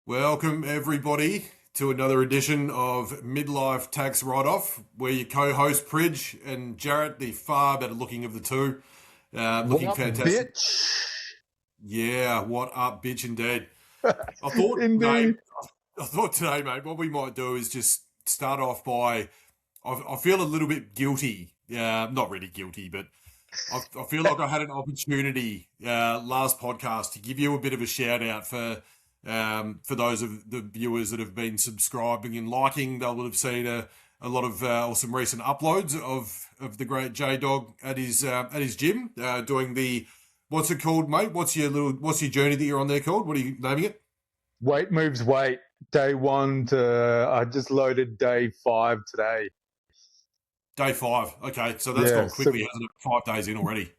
Welcome, everybody, to another edition of Midlife Tax Write-Off. We're your co-host, Prig and Jarett, the far better looking of the two. What Looking up, fantastic. bitch? Yeah, what up, bitch, indeed. I thought, mate, Indeed. I thought today, mate, what we might do is just start off by, I feel a little bit guilty. Not really guilty, but I feel like I had an opportunity last podcast to give you a bit of a shout out for those of the viewers that have been subscribing and liking. They will have seen a lot of or some recent uploads of the great J Dog at his gym doing the what's it called, mate? What's your journey that you're on there called? What are you naming it? Weight moves weight. Day one to I just loaded day 5 today. Day 5. Okay, so that's Yeah, gone quickly, hasn't it? 5 days in already.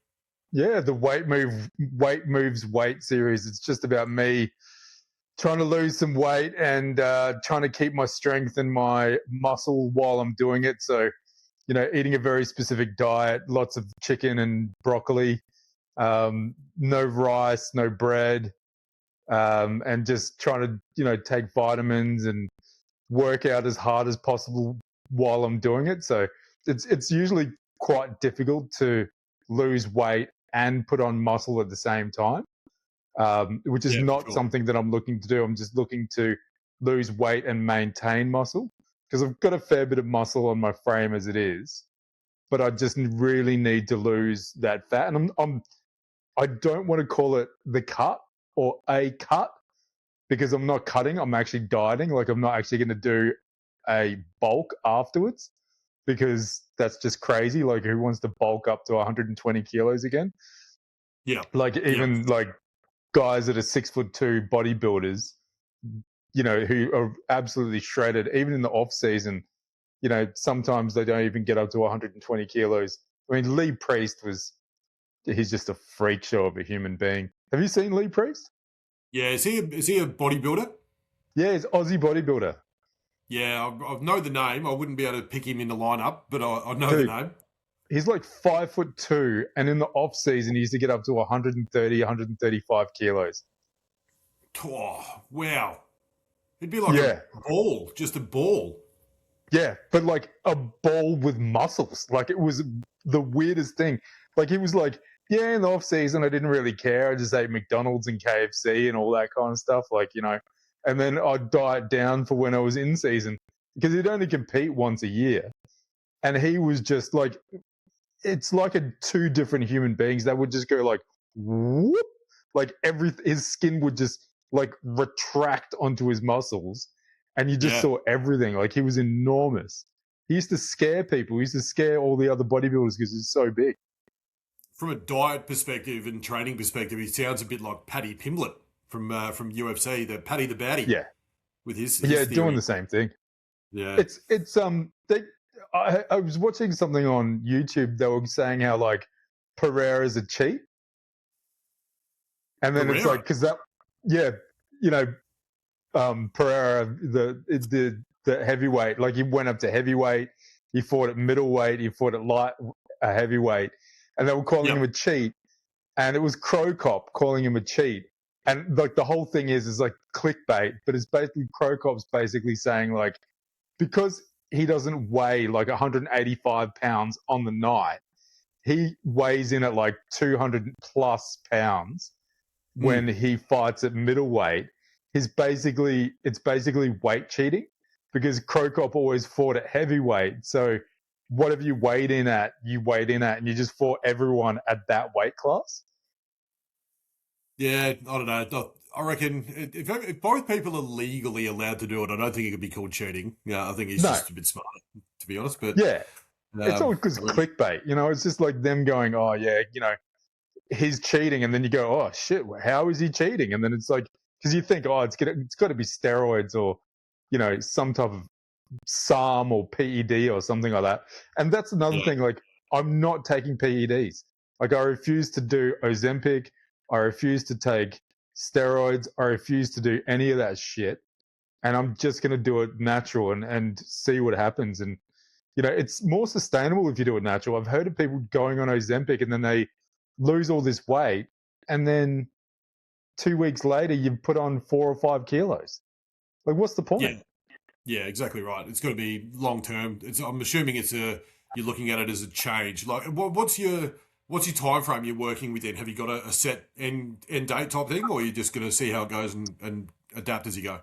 yeah, the weight moves weight series. It's just about me trying to lose some weight and trying to keep my strength and my muscle while I'm doing it. So, eating a very specific diet, lots of chicken and broccoli, no rice, no bread. And just trying to take vitamins and work out as hard as possible while I'm doing it. So it's usually quite difficult to lose weight and put on muscle at the same time, which is Yeah, for not sure. something that I'm looking to do. I'm just looking to lose weight and maintain muscle because I've got a fair bit of muscle on my frame as it is, but I just really need to lose that fat. And I don't want to call it the cut or a cut because I'm not cutting. I'm actually dieting. Like I'm not actually going to do a bulk afterwards because that's just crazy. Like who wants to bulk up to 120 kilos again? Yeah, Like yeah, even like guys that are 6'2" bodybuilders, who are absolutely shredded, even in the off season, sometimes they don't even get up to 120 kilos. I mean, Lee Priest he's just a freak show of a human being. Have you seen Lee Priest? yeah. Is he a bodybuilder? Yeah, he's Aussie bodybuilder. Yeah, I know the name. I wouldn't be able to pick him in the lineup, but I know the Dude, name. he's like 5'2", and in the off season, he used to get up to 130, 135 kilos. Oh, wow. It'd be like a Yeah, ball, just a ball. yeah, but like a ball with muscles. Like it was the weirdest thing. Like he was like, yeah, in the off season, I didn't really care. I just ate McDonald's and KFC and all that kind of stuff. Like and then I'd diet down for when I was in season because he'd only compete once a year, and he was just like, it's like two different human beings that would just go like whoop, like his skin would just like retract onto his muscles, and you just Yeah. saw everything. Like he was enormous. He used to scare people. He used to scare all the other bodybuilders because he's so big. From a diet perspective and training perspective, he sounds a bit like Paddy Pimblett from UFC, the Paddy the Baddy, Yeah, with his yeah, doing theory. the same thing. Yeah. I was watching something on YouTube. They were saying how like Pereira's a cheat, and then it's like Pereira. because that, yeah, you know, Pereira, the heavyweight, like he went up to heavyweight, he fought at middleweight, he fought at light heavyweight, and they were calling him Yep. a cheat, and it was Crow Cop calling him a cheat, and like the whole thing is like clickbait, but it's basically Crow Cop's basically saying like because he doesn't weigh like 185 pounds on the night, he weighs in at like 200 plus pounds when Mm. he fights at middleweight. It's basically weight cheating because Crow Cop always fought at heavyweight. So whatever you weighed in at, and you just fought everyone at that weight class. Yeah, I don't know. I reckon if both people are legally allowed to do it, I don't think it could be called cheating. Yeah, I think he's No, just a bit smart, to be honest. But yeah, it's all because I reckon, clickbait. It's just like them going, oh yeah, he's cheating, and then you go, oh shit, how is he cheating? And then it's like because you think, oh, it's got to be steroids or some type of SARM or PED or something like that. And that's another yeah, thing. Like I'm not taking PEDs. Like I refuse to do Ozempic. I refuse to take steroids. I refuse to do any of that shit. And I'm just going to do it natural and see what happens. And it's more sustainable if you do it natural. I've heard of people going on Ozempic and then they lose all this weight, and then 2 weeks later you've put on 4 or 5 kilos. Like, what's the point? Yeah, yeah, exactly right. It's got to be long term. I'm assuming you're looking at it as a change. Like, what's your time frame you're working within? Have you got a set end date type thing, or are you just going to see how it goes and adapt as you go?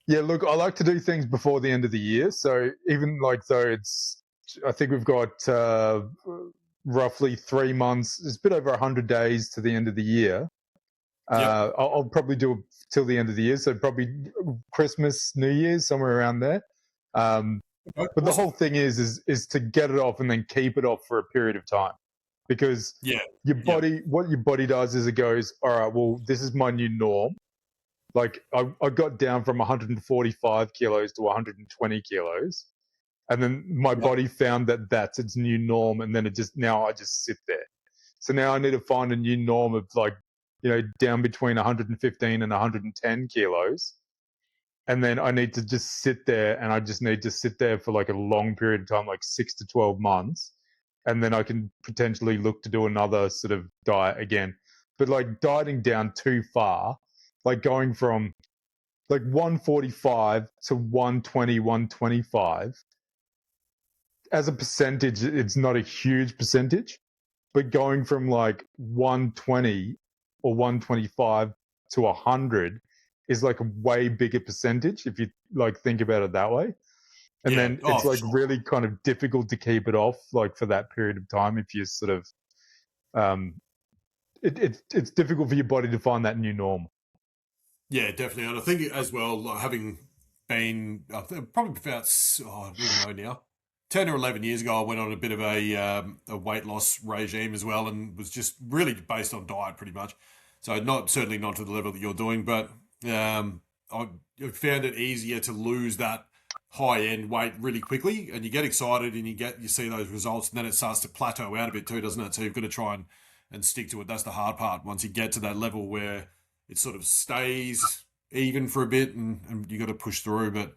Yeah, look, I like to do things before the end of the year. So even like though I think we've got roughly 3 months. It's a bit over 100 days to the end of the year. Yep. I'll probably do it till the end of the year. So probably Christmas, New Year's, somewhere around there. Um, Okay, but the awesome. whole thing is to get it off and then keep it off for a period of time, because Yeah. Yep. what your body does is it goes, all right, well, this is my new norm. Like I got down from 145 kilos to 120 kilos, and then my Yep. body found that that's its new norm, and then now I just sit there. So now I need to find a new norm of like, down between 115 and 110 kilos, and then I need to just sit there, and I just need to sit there for like a long period of time, like 6 to 12 months, and then I can potentially look to do another sort of diet again. But like dieting down too far, like going from like 145 to 120, 125, as a percentage, it's not a huge percentage, but going from like 120 or 125 to 100 is like a way bigger percentage if you like think about it that way. And Yeah. then Oh, it's for like sure. really kind of difficult to keep it off like for that period of time if you sort of um it's difficult for your body to find that new norm. Yeah, definitely. And I think as well, like, having been probably about, I don't even know now, 10 or 11 years ago, I went on a bit of a weight loss regime as well, and was just really based on diet pretty much. So certainly not to the level that you're doing, but I found it easier to lose that high end weight really quickly, and you get excited and you see those results, and then it starts to plateau out a bit too, doesn't it? So you've got to try and stick to it. That's the hard part. Once you get to that level where it sort of stays even for a bit, and you got to push through. But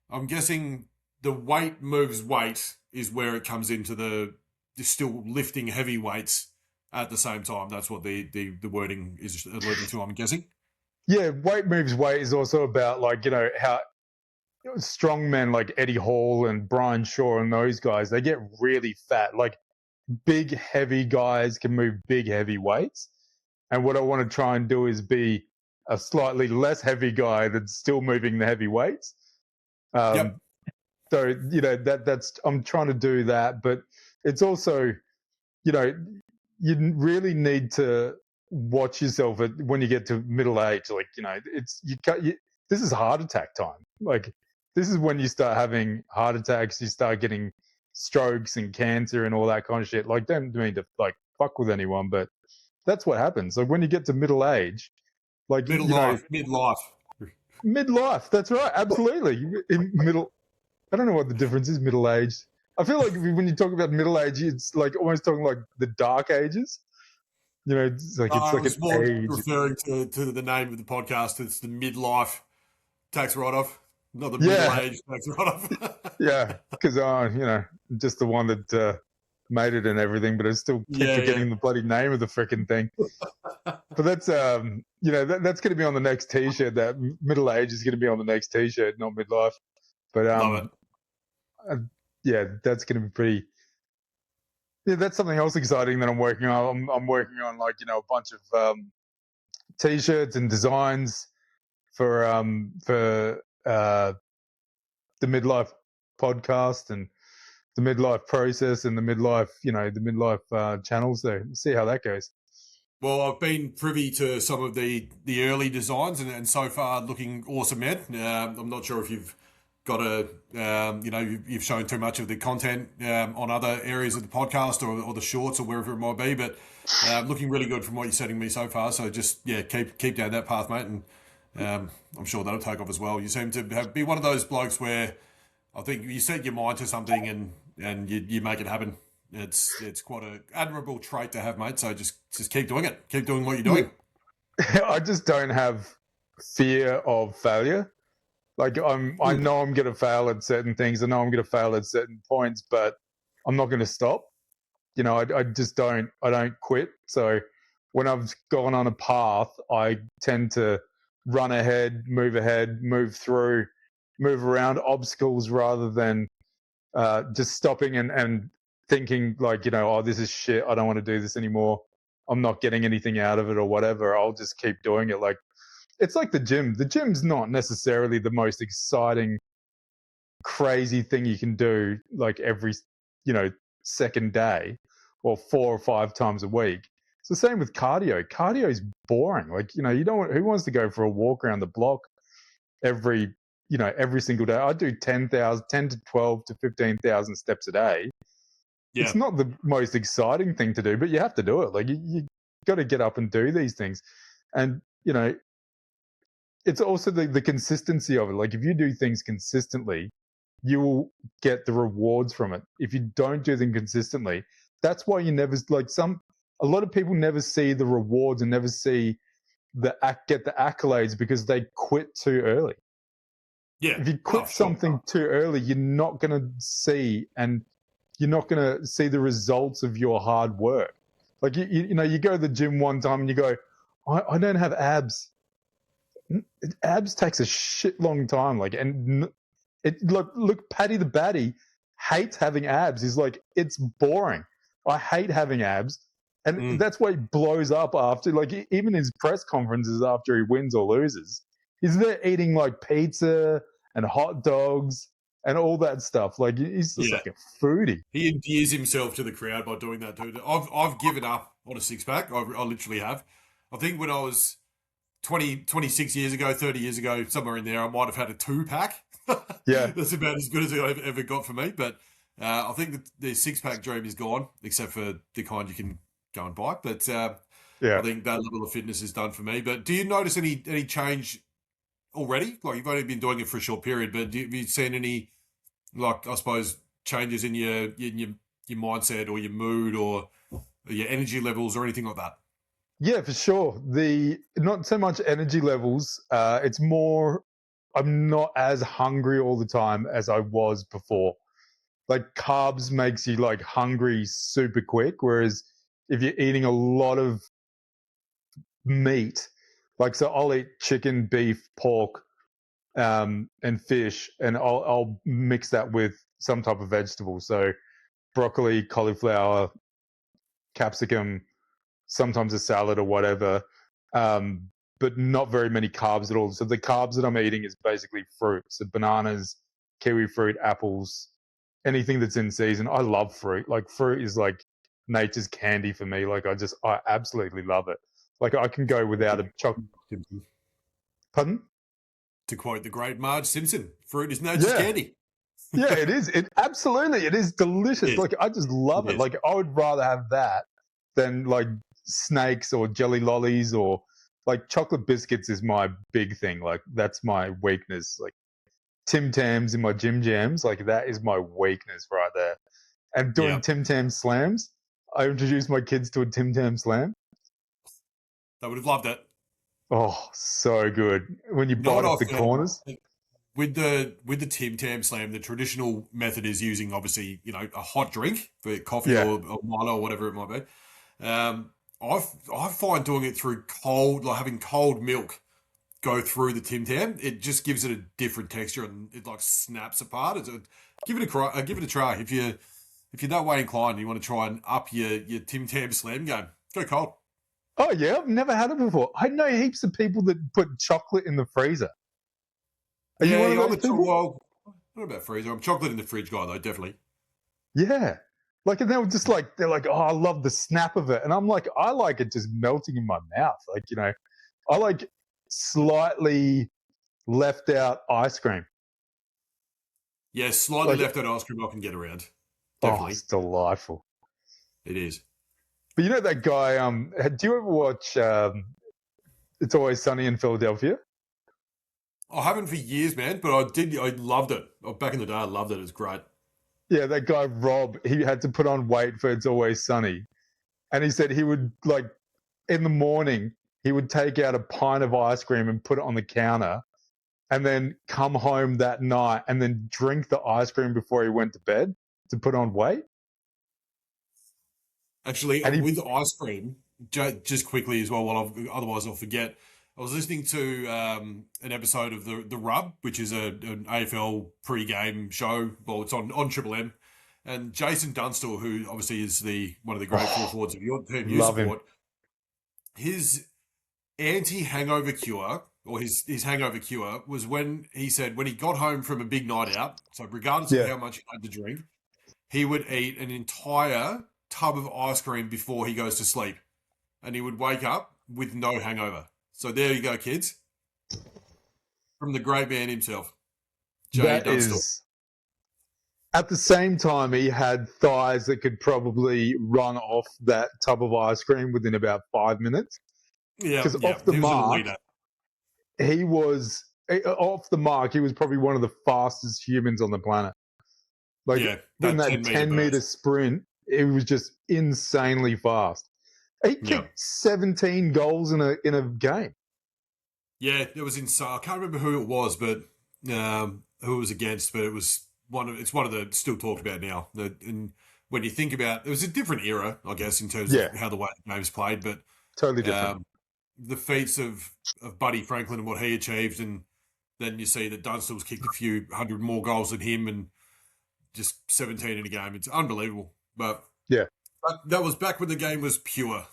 I'm guessing the weight moves weight is where it comes into the still lifting heavy weights at the same time. That's what the wording is alluding to, I'm guessing. Yeah, weight moves weight is also about like, how strong men like Eddie Hall and Brian Shaw and those guys, they get really fat. Like big heavy guys can move big heavy weights, and what I want to try and do is be a slightly less heavy guy that's still moving the heavy weights. Yep. um, so that's I'm trying to do that, but it's also, you know you really need to watch yourself when you get to middle age. Like, it's this is heart attack time. Like, this is when you start having heart attacks, you start getting strokes and cancer and all that kind of shit. Like, don't mean to like fuck with anyone, but that's what happens. Like when you get to middle age, like, Midlife. midlife. That's right, absolutely. In middle, I don't know what the difference is. Middle age. I feel like when you talk about middle age, it's like almost talking like the dark ages. It's I like an was more age. referring to the name of the podcast. It's the midlife tax write off, not the middle Yeah, age tax write off. yeah. Because just the one that made it and everything, but I still keep Yeah, yeah. forgetting the bloody name of the freaking thing. But that's that's going to be on the next T-shirt. That middle age is going to be on the next T-shirt, not midlife. But Love it. uh, yeah, that's going to be pretty. Yeah, that's something else exciting that I'm working on. I'm working on like a bunch of T-shirts and designs for the midlife podcast and the midlife process and the midlife channels there. See how that goes. Well, I've been privy to some of the early designs, and so far looking awesome, man. I'm not sure if you've got you've shown too much of the content on other areas of the podcast or the shorts or wherever it might be, but looking really good from what you're sending me so far. So just keep down that path, mate, and I'm sure that'll take off as well. You seem to be one of those blokes where I think you set your mind to something and you make it happen. It's quite an admirable trait to have, mate. So just keep doing it. Keep doing what you're doing. I just don't have fear of failure. Like I know I'm going to fail at certain things. I know I'm going to fail at certain points, but I'm not going to stop. I just don't. I don't quit. So when I've gone on a path, I tend to run ahead, move through, move around obstacles rather than just stopping and thinking like, oh, this is shit. I don't want to do this anymore. I'm not getting anything out of it or whatever. I'll just keep doing it. Like, it's like the gym. The gym's not necessarily the most exciting, crazy thing you can do like every, second day or 4 or 5 times a week. It's the same with cardio. Cardio is boring. Like, you don't, who wants to go for a walk around the block every single day? I do 10 to 12 to 15,000 steps a day. Yeah. It's not the most exciting thing to do, but you have to do it. Like, you got to get up and do these things. And, it's also the consistency of it. Like, if you do things consistently, you will get the rewards from it. If you don't do them consistently, that's why you never, like, a lot of people never see the rewards and never see get the accolades because they quit too early. Yeah. If you quit something too early, you're not going to see the results of your hard work. Like, you go to the gym one time and you go, I don't have abs. Abs takes a shit long time. Like, and look, Paddy the Baddy hates having abs. He's like, it's boring. I hate having abs. And that's why he blows up after, like, even his press conferences after he wins or loses. He's there eating like pizza and hot dogs and all that stuff. Like, he's just like a foodie. He endears himself to the crowd by doing that too. I've given up on a six-pack. I literally have. I think when I was 26 years ago, 30 years ago, somewhere in there, I might have had a 2-pack. Yeah. That's about as good as I've ever got for me. But I think that the 6-pack dream is gone, except for the kind you can go and buy. But I think that level of fitness is done for me. But do you notice any change already? Like, you've only been doing it for a short period, but have you seen any, like, I suppose, changes in your mindset or your mood or your energy levels or anything like that? Yeah, for sure. Not so much energy levels. It's more, I'm not as hungry all the time as I was before. Like, carbs makes you like hungry super quick, whereas if you're eating a lot of meat, like, so I'll eat chicken, beef, pork, and fish, and I'll mix that with some type of vegetable. So broccoli, cauliflower, capsicum, sometimes a salad or whatever, but not very many carbs at all. So the carbs that I'm eating is basically fruit. So bananas, kiwi fruit, apples, anything that's in season. I love fruit. Like, fruit is like nature's candy for me. Like, I absolutely love it. Like, I can go without a chocolate. Pardon? To quote the great Marge Simpson, fruit is nature's candy. Yeah, it is. It is delicious. Like, I just love it. Like, I would rather have that than like snakes or jelly lollies, or like chocolate biscuits is my big thing. Like, that's my weakness. Like, Tim Tams in my Jim Jams, like, that is my weakness right there. And doing Tim Tam slams, I introduced my kids to a Tim Tam slam. They would have loved it. Oh, so good. When you bite off the corners. With the Tim Tam slam, the traditional method is using, obviously, a hot drink for coffee or Milo or whatever it might be. I find doing it through cold, like having cold milk go through the Tim Tam. It just gives it a different texture and it like snaps apart. Give it a try. If you're that way inclined and you want to try and up your Tim Tam slam game, go cold. Oh yeah, I've never had it before. I know heaps of people that put chocolate in the freezer. Are you one of those people? Well, not about freezer. I'm chocolate in the fridge guy though, definitely. Yeah. Like, and they're like, oh, I love the snap of it. And I'm like, I like it just melting in my mouth. Like, I like slightly left out ice cream. Yeah, slightly left out ice cream I can get around. Definitely. Oh, it's delightful. It is. But you know that guy, do you ever watch It's Always Sunny in Philadelphia? I haven't for years, man, but I did. I loved it. Back in the day, I loved it. It was great. Yeah, that guy, Rob, he had to put on weight for It's Always Sunny. And he said he would, like, in the morning, he would take out a pint of ice cream and put it on the counter and then come home that night and then drink the ice cream before he went to bed to put on weight. Actually, with ice cream, just quickly as well, otherwise I'll forget. I was listening to an episode of the Rub, which is an AFL pre-game show. Well, it's on Triple M, and Jason Dunstall, who obviously is the one of the great full forwards of your team you Love him. support, his anti-hangover cure or his hangover cure was when he said when he got home from a big night out, so regardless of Yeah. how much he had to drink, he would eat an entire tub of ice cream before he goes to sleep, and he would wake up with no hangover. So there you go, kids. From the great man himself, Jay That Dunstall. is. At the same time, he had thighs that could probably run off that tub of ice cream within about 5 minutes. Yeah, Because off the he was a mark, leader. he was probably one of the fastest humans on the planet. Like Yeah, in that 10-meter 10-meter burst. sprint, it was just insanely fast. He kicked 17 goals in a game. Yeah, it was insane. I can't remember who it was, but who it was against. But it's one of the still talked about now. And when you think about, it was a different era, I guess, in terms of how the way the game's played. But Totally different. The feats of Buddy Franklin and what he achieved, and then you see that Dunstall's kicked a few hundred more goals than him, and just 17 in a game. It's unbelievable. But that was back when the game was pure.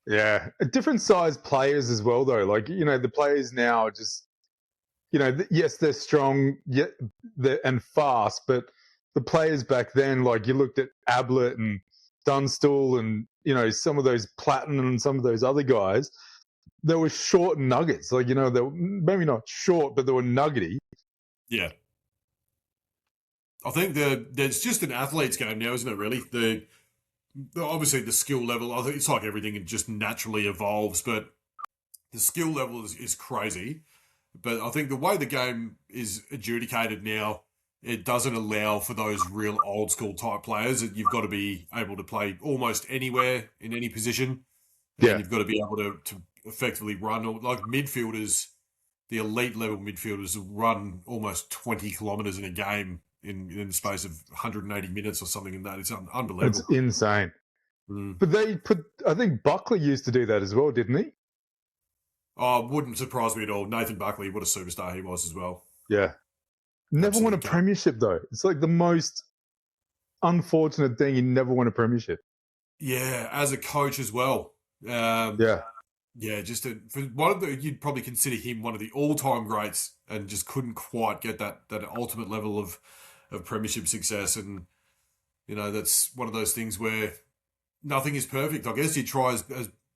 Yeah, different size players as well, though. Like, the players now are just, yes, they're strong and fast, but the players back then, like you looked at Ablett and Dunstall and, some of those Platten and some of those other guys, they were short nuggets. Like, they were maybe not short, but they were nuggety. Yeah. I think there's just an athlete's game now, isn't it, really? Obviously, the skill level, I think it's like everything, it just naturally evolves, but the skill level is crazy. But I think the way the game is adjudicated now, it doesn't allow for those real old school type players. You've got to be able to play almost anywhere in any position. And you've got to be able to effectively run. Like midfielders, the elite level midfielders will run almost 20 kilometres in a game in the space of 180 minutes or something in that. It's unbelievable. It's insane. But I think Buckley used to do that as well, didn't he? Oh, wouldn't surprise me at all. Nathan Buckley, what a superstar he was as well. Yeah. Never won a premiership, though. It's like the most unfortunate thing. He never won a premiership. Yeah, as a coach as well. Yeah, just for one of you'd probably consider him one of the all-time greats, and just couldn't quite get that ultimate level of premiership success. And that's one of those things where nothing is perfect. I guess you try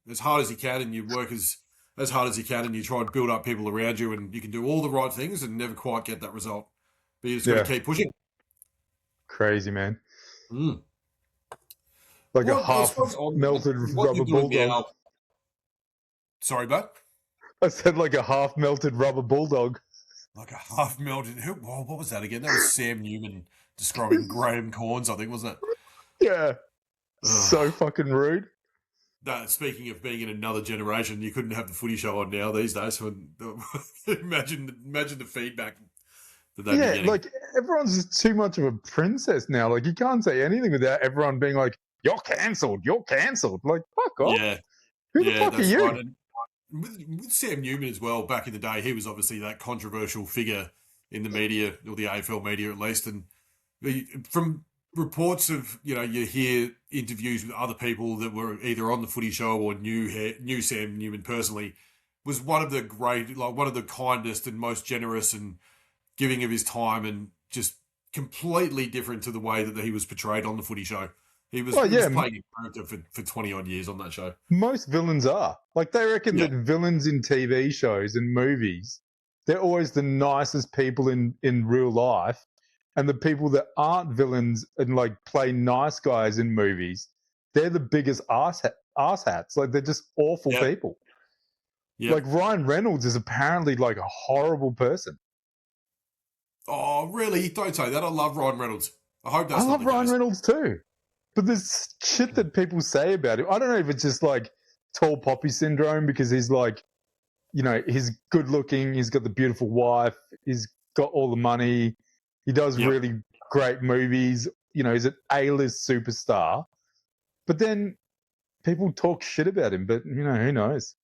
as hard as you can, and you work as hard as you can, and you try and build up people around you, and you can do all the right things and never quite get that result. But you just got to keep pushing. Crazy, man. Mm. Like a half-melted rubber bulldog. Now, sorry, bud? I said like a half-melted rubber bulldog. Like a half-melted... what was that again? That was Sam Newman describing Graham Corns, I think, wasn't it? Yeah. So fucking rude. Speaking of being in another generation, you couldn't have the footy show on now these days. So imagine the feedback that they'd be getting. Like everyone's just too much of a princess now. Like you can't say anything without everyone being like, "You're cancelled. You're cancelled." Like fuck off. Yeah. Who the fuck are you? Right. With Sam Newman as well, back in the day, he was obviously that controversial figure in the media, or the AFL media at least. And from reports of, you hear interviews with other people that were either on the footy show or knew Sam Newman personally, was one of the kindest and most generous and giving of his time, and just completely different to the way that he was portrayed on the footy show. He was playing a character for 20 odd years on that show. Most villains are. Like they reckon that villains in TV shows and movies, they're always the nicest people in real life. And the people that aren't villains and like play nice guys in movies, they're the biggest arse hats. Like they're just awful people. Yep. Like Ryan Reynolds is apparently like a horrible person. Oh, really? Don't say that. I love Ryan Reynolds. I love Ryan Reynolds too. But there's shit that people say about him. I don't know if it's just like tall poppy syndrome, because he's like, he's good looking. He's got the beautiful wife. He's got all the money. He does really great movies. He's an A-list superstar. But then people talk shit about him. But, who knows?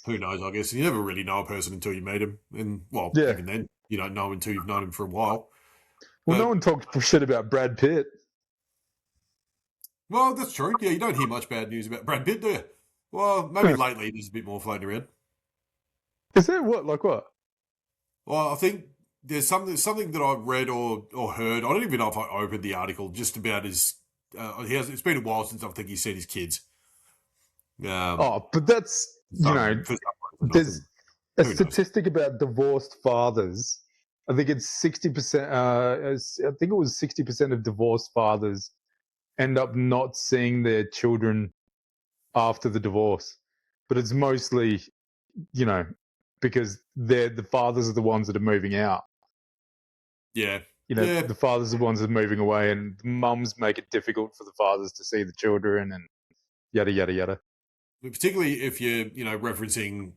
who knows? I guess you never really know a person until you meet him, and well, Yeah. even then, you don't know until you've known him for a while. Well, no But one talked shit about Brad Pitt. well, that's true. Yeah, you don't hear much bad news about Brad Pitt, do you? Well, maybe Huh. lately there's a bit more floating around. Is there what? Like what? Well, I think there's something that I've read or heard. I don't even know if I opened the article just about his. He has. It's been a while since I think he's seen his kids. Oh, but that's, For some reason, I there's think, a who knows? statistic about divorced fathers. I think it's 60%. I think it was 60% of divorced fathers end up not seeing their children after the divorce, but it's mostly, you know, because the fathers are the ones that are moving out. Yeah, The fathers are the ones that are moving away, and the mums make it difficult for the fathers to see the children, and yada yada yada. particularly if you're referencing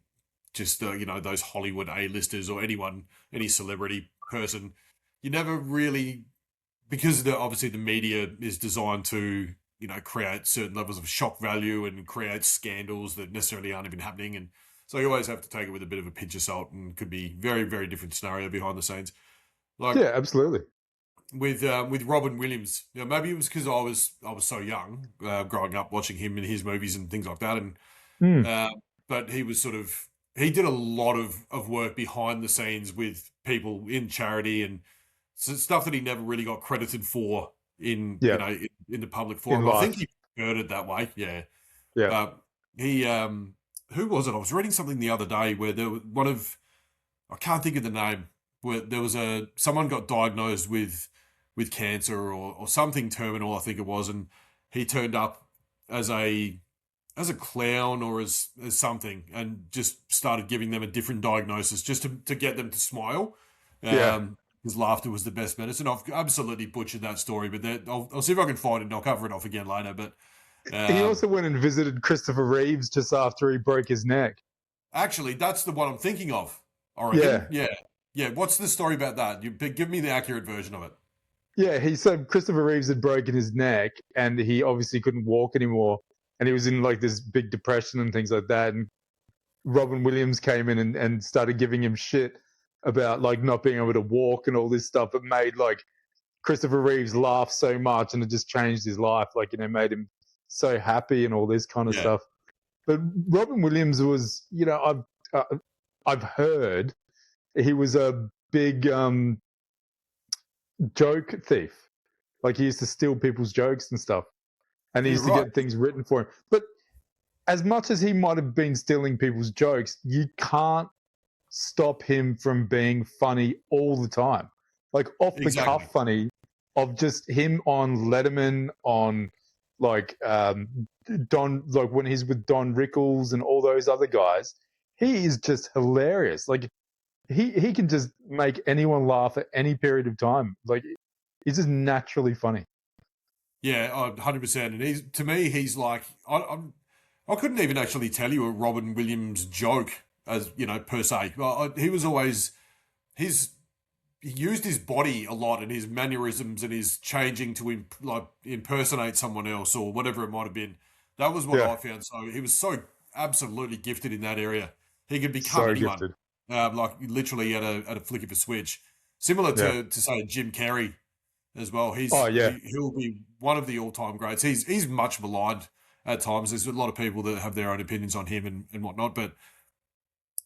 just those Hollywood A-listers or any celebrity person. You never really, because obviously the media is designed to create certain levels of shock value and create scandals that necessarily aren't even happening, and so you always have to take it with a bit of a pinch of salt, and could be very, very different scenario behind the scenes. Like Yeah, absolutely. with Robin Williams, maybe it was because I was so young, growing up watching him in his movies and things like that, and Mm, uh, but he did a lot of work behind the scenes with people in charity and stuff that he never really got credited for in yeah, in the public in forum. I think life. he earned it that way. Yeah, Yeah. but he who was it? I was reading something the other day where there was I can't think of the name, where there was someone got diagnosed with cancer or something terminal, I think it was, and he turned up as a clown or as something, and just started giving them a different diagnosis just to get them to smile. Yeah. Because laughter was the best medicine. I've absolutely butchered that story, but I'll see if I can find it and I'll cover it off again later. But He um, also went and visited Christopher Reeves just after he broke his neck. actually, that's the one I'm thinking of. I reckon. Yeah. Yeah, yeah. What's the story about that? Give me the accurate version of it. Yeah, he said Christopher Reeves had broken his neck and he obviously couldn't walk anymore. And he was in like this big depression and things like that. And Robin Williams came in and started giving him shit about like not being able to walk and all this stuff. It made like Christopher Reeves laugh so much and it just changed his life. Like, made him so happy and all this kind of Yeah, stuff. But Robin Williams was, I've heard he was a big joke thief. Like he used to steal people's jokes and stuff, and he yeah, used to right. get things written for him. But as much as he might have been stealing people's jokes, you can't stop him from being funny all the time. Like off the Exactly. cuff funny, of just him on Letterman, on like Don, like when he's with Don Rickles and all those other guys, he is just hilarious. Like he can just make anyone laugh at any period of time. Like he's just naturally funny. Yeah, 100%. And to me, he's like, I couldn't even actually tell you a Robin Williams joke as, per se. Well, he was always, his, he used his body a lot and his mannerisms and his changing to impersonate someone else or whatever it might have been. That was what Yeah, I found. So he was so absolutely gifted in that area. He could become so anyone, gifted. like literally at a flick of a switch. Similar Yeah. to say Jim Carrey as well. Oh yeah. He'll be one of the all-time greats. He's much maligned at times. There's a lot of people that have their own opinions on him and whatnot, but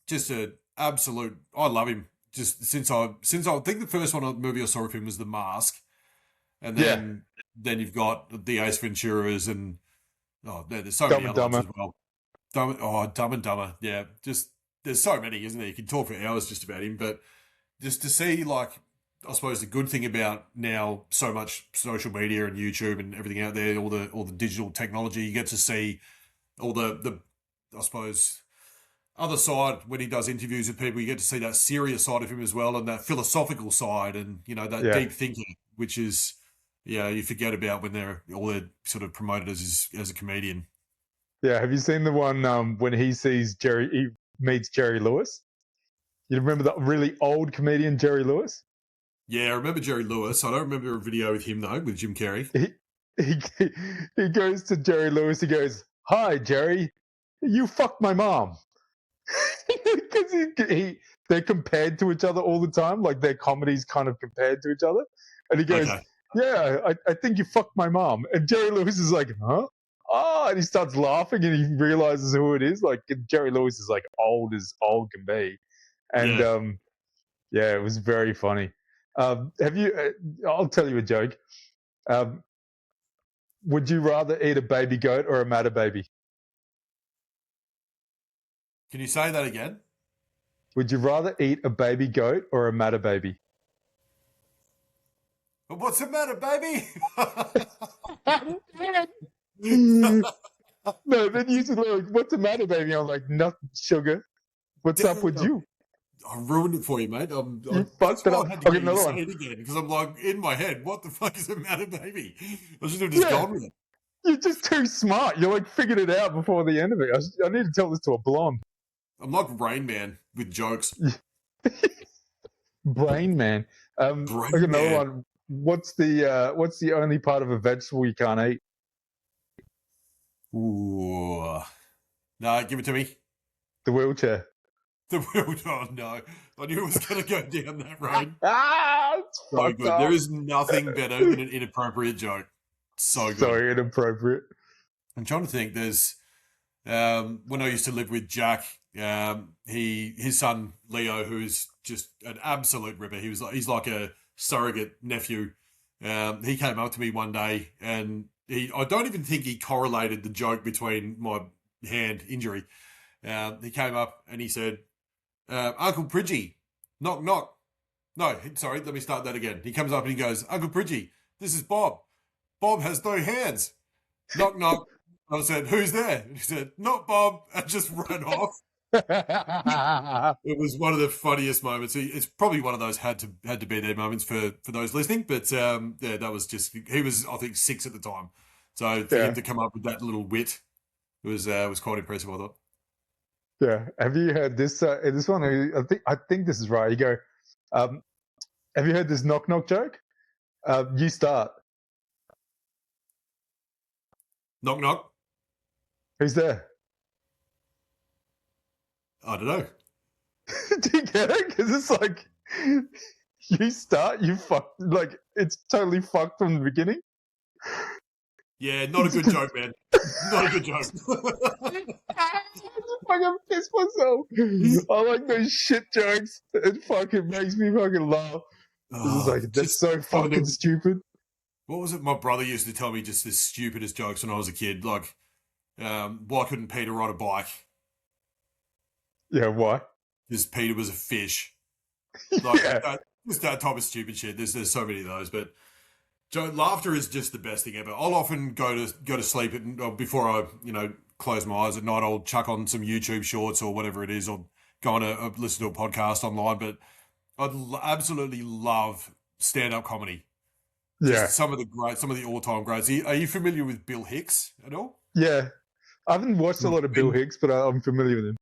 just a absolute. I love him. Just since I think the first movie I saw of him was The Mask, and Yeah. then you've got the Ace Venturas and there's so Dumb many and other ones Dumber. as well. Dumb and Dumber. Yeah, just there's so many, isn't there? You can talk for hours just about him, but just to see like I suppose the good thing about now so much social media and YouTube and everything out there, all the digital technology, you get to see all the I suppose other side when he does interviews with people. You get to see that serious side of him as well, and that philosophical side, and that Yeah. deep thinking, which is you forget about when they're sort of promoted as a comedian. Yeah. Have you seen the one when he meets Jerry Lewis? You remember the really old comedian Jerry Lewis? Yeah, I remember Jerry Lewis. I don't remember a video with him though, with Jim Carrey. He he he goes to Jerry Lewis. He goes, "Hi, Jerry. You fucked my mom." Because they're compared to each other all the time. Like their comedy's kind of compared to each other. And he goes, Okay. "Yeah, I think you fucked my mom." And Jerry Lewis is like, "Huh?" Oh, and he starts laughing and he realizes who it is. Like Jerry Lewis is like old as old can be. And Yeah. yeah, it was very funny. Have you? I'll tell you a joke. Um, would you rather eat a baby goat or a matter baby? Can you say that again? Would you rather eat a baby goat or a matter baby? What's the matter, baby? No, then you said, like, "What's the matter, baby?" I'm like, "Nothing, sugar. What's up with you? I ruined it for you, mate. You That's fucked it why up." I had to I'll get get you to another say one. it again because I'm like in my head. What the fuck is the matter, baby? I should have just Yeah. gone with it. You're just too smart. You like figured it out before the end of it. I need to tell this to a blonde. I'm like Rain Man with jokes. Brain man. I got Brain another Man. one. What's the only part of a vegetable you can't eat? Ooh. No, give it to me. The wheelchair. The world. Oh no! I knew it was going to go down that road. It's So fucked good. up. There is nothing better than an inappropriate joke. So good. So inappropriate. I'm trying to think. There's when I used to live with Jack. His son Leo, who's just an absolute ripper. He's like a surrogate nephew. He came up to me one day, and I don't even think he correlated the joke between my hand injury. He came up and he said, "Uncle Pridgy, knock knock." No, sorry, let me start that again. He comes up and he goes, "Uncle Pridgy, this is Bob. Bob has no hands. Knock knock." I said, "Who's there?" And he said, "Not Bob," and just ran off. It was one of the funniest moments. It's probably one of those had to be there moments for those listening. But yeah, that was just he was I think 6 at the time, so for him to come up with that little wit was quite impressive. I thought. Yeah. Have you heard this? This one, I think this is right. You go. Have you heard this knock knock joke? You start. Knock knock. Who's there? I don't know. Do you get it? Because it's like you start, you fuck, like it's totally fucked from the beginning. Yeah, not a good joke, man. Not a good joke. I fucking piss myself. I like those shit jokes. It fucking makes me fucking laugh. It's like that's just so fucking stupid. What was it? My brother used to tell me just the stupidest jokes when I was a kid. Like, why couldn't Peter ride a bike? Yeah, why? Because Peter was a fish. Like Yeah. just that type of stupid shit. There's so many of those, but laughter is just the best thing ever. I'll often go to sleep before I close my eyes at night. I'll chuck on some YouTube shorts or whatever it is, or go on listen to a podcast online. But I'd absolutely love stand up comedy. Yeah. Just some of the all time greats. Are you familiar with Bill Hicks at all? Yeah. I haven't watched a lot of Bill Hicks, but I'm familiar with him.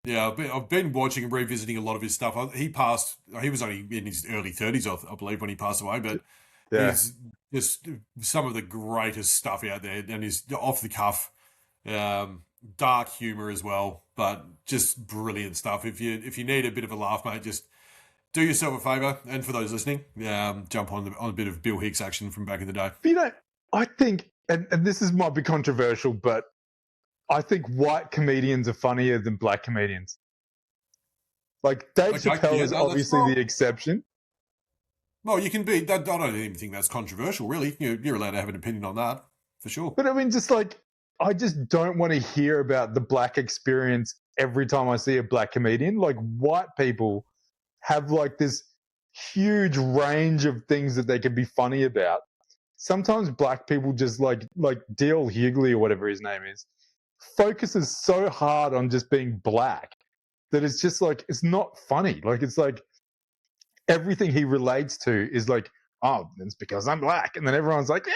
Yeah, I've been watching and revisiting a lot of his stuff. He passed. He was only in his early 30s, I believe, when he passed away. But Yeah. he's just some of the greatest stuff out there, and he's off the cuff, dark humor as well, but just brilliant stuff. If you need a bit of a laugh, mate, just do yourself a favour, and for those listening, jump on a bit of Bill Hicks action from back in the day. But, I think, and this might be controversial, but I think white comedians are funnier than black comedians. Like Dave Chappelle is obviously the exception. Well, you can be. I don't even think that's controversial, really. You're allowed to have an opinion on that, for sure. But I mean, I just don't want to hear about the black experience every time I see a black comedian. Like white people have like this huge range of things that they can be funny about. Sometimes black people just like D.L. Hughley or whatever his name is, focuses so hard on just being black that it's just like it's not funny. Like it's like everything he relates to is like, oh, it's because I'm black, and then everyone's like, yeah,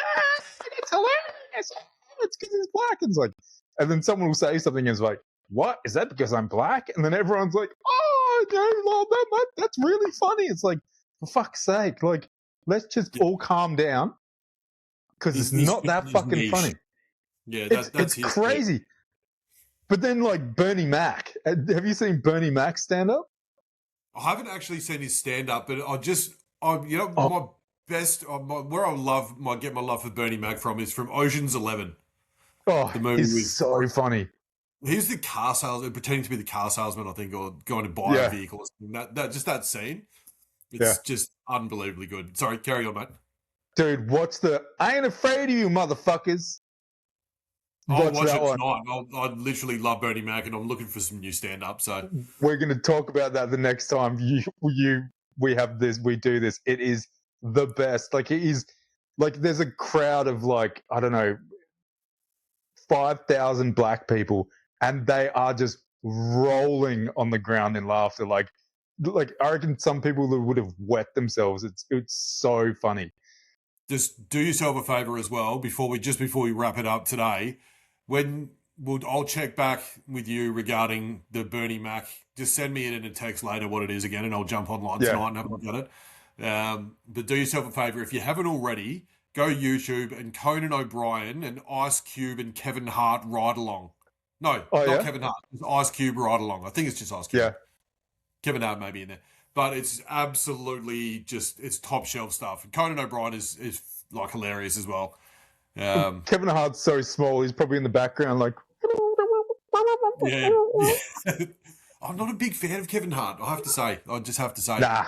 it's hilarious. It's because he's black. And it's like, and then someone will say something and it's like, what is that? Because I'm black? And then everyone's like, oh, no, that's really funny. It's like, for fuck's sake, like let's just all calm down because it's not that fucking funny. Yeah, It's crazy. But then, like Bernie Mac, have you seen Bernie Mac stand up? I haven't actually seen his stand up, but Oh, my best, where I get my love for Bernie Mac from is from Ocean's 11, oh, the movie he's with. so funny. He's the car salesman, pretending to be the car salesman, I think, or going to buy a Yeah, vehicle. Or something. That scene, yeah, it's just unbelievably good. Sorry, carry on, mate. dude. Watch the "I ain't afraid of you, motherfuckers." I'll Watch watch that it one. tonight. I literally love Bernie Mac, and I'm looking for some new stand up. So We're going to talk about that the next time we have this. We do this. It is the best. Like it is. Like there's a crowd of like I don't know 5,000 black people, and they are just rolling on the ground in laughter. Like I reckon some people that would have wet themselves. It's so funny. just do yourself a favor as well before we wrap it up today. I'll check back with you regarding the Bernie Mac. Just send me it in a text later what it is again, and I'll jump online Yeah. tonight and have a look at it. But do yourself a favor if you haven't already. Go YouTube and Conan O'Brien and Ice Cube and Kevin Hart ride along. No, Oh not yeah, Kevin Hart. It's Ice Cube ride along. I think it's just Ice Cube. yeah. Kevin Hart may be in there, but it's absolutely it's top shelf stuff. And Conan O'Brien is like hilarious as well. Kevin Hart's so small. He's probably in the background, like. Yeah, I'm not a big fan of Kevin Hart. I have to say, I just have to say, Nah,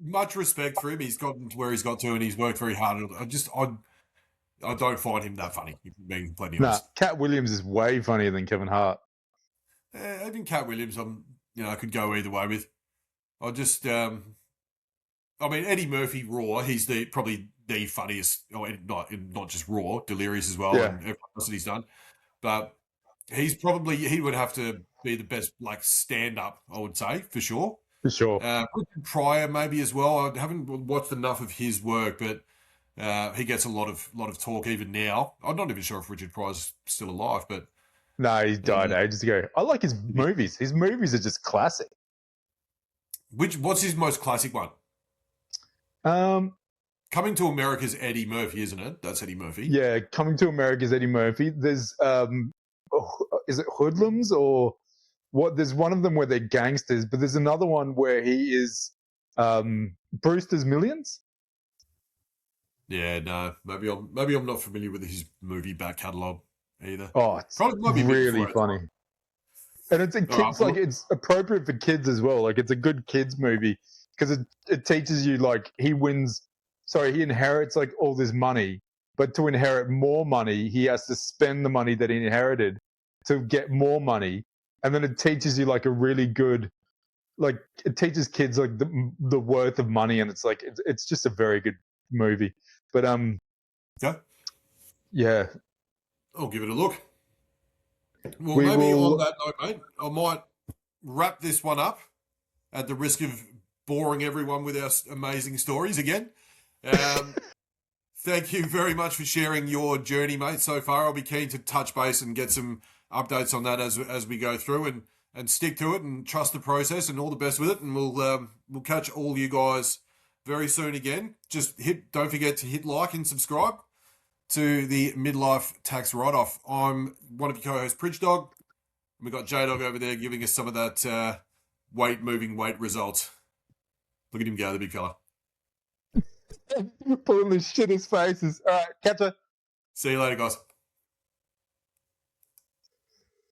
much respect for him. He's gotten to where he's got to, and he's worked very hard. I don't find him that funny. If I'm being completely nah. honest. Cat Williams is way funnier than Kevin Hart. Even Cat Williams, I could go either way with. I just, I mean, Eddie Murphy Raw. He's probably the funniest. Or not just Raw, Delirious as well, Yeah. and everything else that he's done. But he would have to be the best like stand up. I would say for sure. For sure. Richard Pryor maybe as well. I haven't watched enough of his work, but he gets a lot of talk even now. I'm not even sure if Richard Pryor's still alive, but No, he died ages ago. I like his movies. His movies are just classic. what's his most classic one? Coming to America's Eddie Murphy, isn't it? That's Eddie Murphy. Yeah, Coming to America's Eddie Murphy. There's is it Hoodlums or what? There's one of them where they're gangsters, but there's another one where he is Brewster's Millions. Yeah, no, maybe I'm not familiar with his movie back catalogue either. Oh, it's Probably might be a bit really before its funny. time. And it's a kids like it's appropriate for kids as well. Like it's a good kids movie because it teaches you like he inherits like all this money, but to inherit more money, he has to spend the money that he inherited to get more money, and then it teaches you like a really good, like it teaches kids like the worth of money, and it's like it's just a very good movie. But yeah, I'll give it a look. Well, we maybe will. on that note, mate, I might wrap this one up at the risk of boring everyone with our amazing stories again. Thank you very much for sharing your journey, mate, so far. I'll be keen to touch base and get some updates on that as we go through and stick to it and trust the process and all the best with it. And we'll catch all you guys very soon again. Just don't forget to hit like and subscribe to the Midlife Tax Write-Off. I'm one of your co-hosts, Pridge Dog. We've got J-Dog over there giving us some of that weight results. Look at him go, the big fella. Pulling the shit his faces. All right, catch ya. See you later, guys.